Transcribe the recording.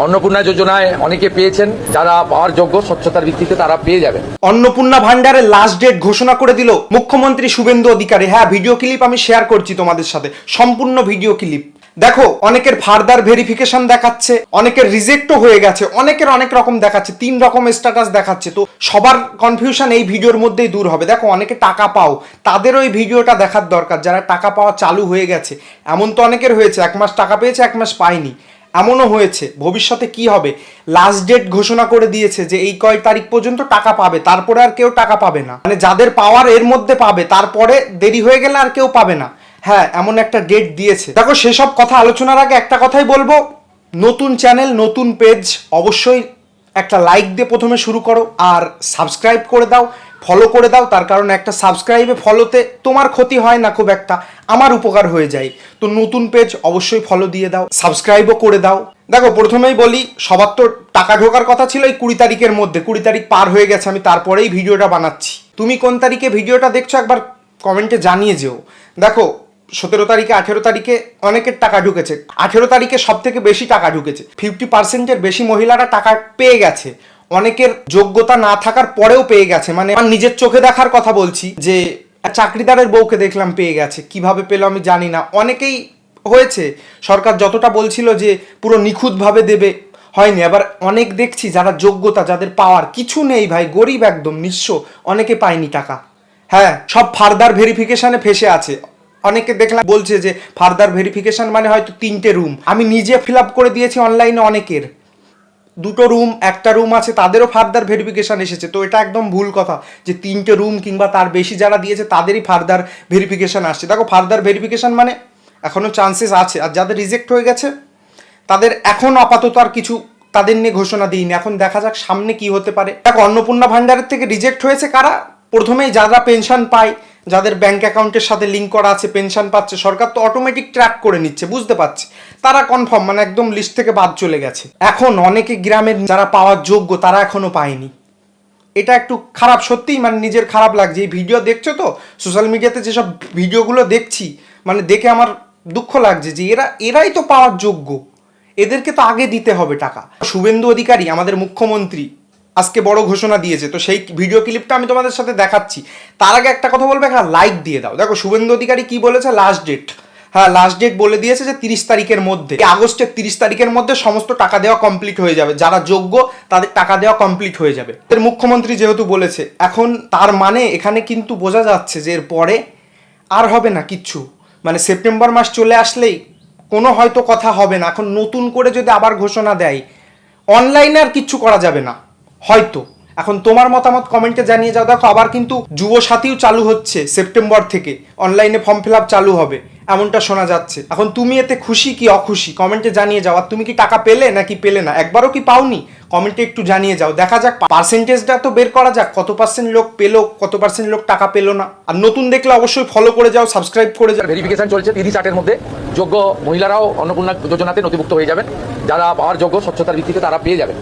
অন্নপূর্ণা যোজনায় অনেকে পেয়েছেন, যারা পাওয়ার যোগ্য স্বচ্ছতার ভিত্তিতে তারা পেয়ে যাবেন। অন্নপূর্ণা ভান্ডারের লাস্ট ডেট ঘোষণা করে দিল মুখ্যমন্ত্রী শুভেন্দু অধিকারী। হ্যাঁ, ভিডিও ক্লিপ আমি শেয়ার করছি তোমাদের সাথে, সম্পূর্ণ ভিডিও ক্লিপ। দেখো, অনেকের ফার্দার ভেরিফিকেশন দেখাচ্ছে, অনেকের রিজেক্টও হয়ে গেছে, অনেকের অনেক রকম দেখাচ্ছে, 3 রকম স্ট্যাটাস দেখাচ্ছে। তো সবার কনফিউশন এই ভিডিওর মধ্যেই দূর হবে। দেখো, অনেকে টাকা পাও, তাদেরও এই ভিডিওটা দেখার দরকার। যারা টাকা পাওয়া চালু হয়ে গেছে, এমন তো অনেকের হয়েছে 1 মাস টাকা পেয়েছে 1 মাস পায়নি, এমনও হয়েছে। ভবিষ্যতে কি হবে, লাস্ট ডেট ঘোষণা করে দিয়েছে যে এই কয় তারিখ পর্যন্ত টাকা পাবে, তারপরে আর কেউ টাকা পাবে না। মানে যাদের পাওয়ার এর মধ্যে পাবে, তারপরে দেরি হয়ে গেলে আর কেউ পাবে না। হ্যাঁ, এমন একটা ডেট দিয়েছে। দেখো, সেসব কথা আলোচনার আগে একটা কথাই বলবো, নতুন চ্যানেল, নতুন পেজ, অবশ্যই একটা লাইক দিয়ে প্রথমে শুরু করো, আর সাবস্ক্রাইব করে দাও, ফলো করে দাও। তার কারণ একটা সাবস্ক্রাইবে, ফলোতে তোমার ক্ষতি হয় না খুব একটা, আমার উপকার হয়ে যায়। তো নতুন পেজ অবশ্যই ফলো দিয়ে দাও, সাবস্ক্রাইবও করে দাও। দেখো, প্রথমেই বলি, সবার তো টাকা ঢোকার কথা ছিল এই 20 তারিখের মধ্যে। 20 তারিখ পার হয়ে গেছে, আমি তারপরেই ভিডিওটা বানাচ্ছি। তুমি কোন তারিখে ভিডিওটা দেখছো একবার কমেন্টে জানিয়ে যেও। দেখো, 17 তারিখে 18 তারিখে অনেকের টাকা ঢুকেছে। 18 তারিখে সব থেকে বেশি টাকা ঢুকেছে, 50%-এর বেশি মহিলারা টাকা পেয়ে গেছে। অনেকের যোগ্যতা না থাকার পরেও পেয়ে গেছে। মানে আমার নিজের চোখে দেখার কথা বলছি, যে চাকরিদারের বউকে দেখলাম পেয়ে গেছে। কিভাবে পেলো আমি জানি না, অনেকেই হয়েছে। সরকার যতটা বলছিল যে পুরো নিখুঁতভাবে দেবে, হয়নি। আবার অনেক দেখছি যারা যোগ্যতা, যাদের পাওয়ার কিছু নেই ভাই, গরিব একদম নিঃস্ব, অনেকে পায়নি টাকা। হ্যাঁ, সব ফার্দার ভেরিফিকেশনে ফেসে আছে। অনেকে দেখলাম বলছে যে ফার্দার ভেরিফিকেশন মানে হয়তো 3টে রুম। আমি নিজে ফিল আপ করে দিয়েছি অনলাইনে, অনেকের 2টো রুম, 1টা রুম আছে, তাদেরও ফার্দার ভেরিফিকেশন এসেছে। তো এটা একদম ভুল কথা যে 3টে রুম কিংবা তার বেশি যারা দিয়েছে তাদেরই ফার্দার ভেরিফিকেশন আসছে। দেখো, ফার্দার ভেরিফিকেশন মানে এখনও চান্সেস আছে। আর যাদের রিজেক্ট হয়ে গেছে তাদের এখন আপাতত আর কিছু তাদের নিয়ে ঘোষণা দিইনি, এখন দেখা যাক সামনে কি হতে পারে। দেখো, অন্নপূর্ণা ভান্ডারের থেকে রিজেক্ট হয়েছে কারা? প্রথমেই যারা পেনশন পায়, যাদের ব্যাংক অ্যাকাউন্টের সাথে লিঙ্ক করা আছে, পেনশন পাচ্ছে, সরকার তো অটোমেটিক ট্র্যাক করে নিচ্ছে, বুঝতে পারছে, তারা কনফার্ম, মানে একদম লিস্ট থেকে বাদ চলে গেছে। এখন অনেকে গ্রামের যারা পাওয়ার যোগ্য তারা এখনো পায়নি। এটা একটু খারাপ সত্যিই, মানে নিজের খারাপ লাগছে। এই ভিডিও দেখছো তো, সোশ্যাল মিডিয়াতে যেসব ভিডিওগুলো দেখছি, মানে দেখে আমার দুঃখ লাগছে যে এরাই তো পাওয়ার যোগ্য, এদেরকে তো আগে দিতে হবে টাকা। শুভেন্দু অধিকারী আমাদের মুখ্যমন্ত্রী আজকে বড় ঘোষণা দিয়েছে, তো সেই ভিডিও ক্লিপটা আমি তোমাদের সাথে দেখাচ্ছি। তার আগে একটা কথা বলবো, একটা লাইক দিয়ে দাও। দেখো, শুভেন্দু অধিকারী কি বলেছে, লাস্ট ডেট, হ্যাঁ লাস্ট ডেট বলে দিয়েছে যে 30 তারিখের মধ্যে, আগস্টের 30 তারিখের মধ্যে সমস্ত টাকা দেওয়া কমপ্লিট হয়ে যাবে। যারা যোগ্য তাদের টাকা দেওয়া কমপ্লিট হয়ে যাবে। এর মুখ্যমন্ত্রী যেহেতু বলেছে, এখন তার মানে এখানে কিন্তু বোঝা যাচ্ছে যে এর পরে আর হবে না কিচ্ছু। মানে সেপ্টেম্বর মাস চলে আসলেই কোনো হয়তো কথা হবে না। এখন নতুন করে যদি আবার ঘোষণা দেয়, অনলাইনে আর কিচ্ছু করা যাবে না হয়তো। এখন তোমার মতামত কমেন্টে জানিয়ে যাও। দেখো, আবার কিন্তু যুব সাথীও চালু হচ্ছে সেপ্টেম্বর থেকে, অনলাইনে ফর্ম ফিল আপ চালু হবে এমনটা শোনা যাচ্ছে। এখন তুমি এতে খুশি কি অখুশি কমেন্টে জানিয়ে যাও। আর তুমি কি টাকা পেলে নাকি পেলে না, একবারও কি পাওনি, কমেন্টে একটু জানিয়ে যাও। দেখা যাক, পার্সেন্টেজটা তো বের করা যাক, কত পার্সেন্ট লোক পেলো, কত পার্সেন্ট লোক টাকা পেলো না। আর নতুন দেখলে অবশ্যই ফলো করে যাও, সাবস্ক্রাইব করে যাও। ভেরিফিকেশন চলছে, 30-8-এর মধ্যে যোগ্য মহিলারাও অন্নপূর্ণা যোজনাতে নথিভুক্ত হয়ে যাবেন। যারা পাওয়ার যোগ্য স্বচ্ছতার ভিত্তিতে তারা পেয়ে যাবেন।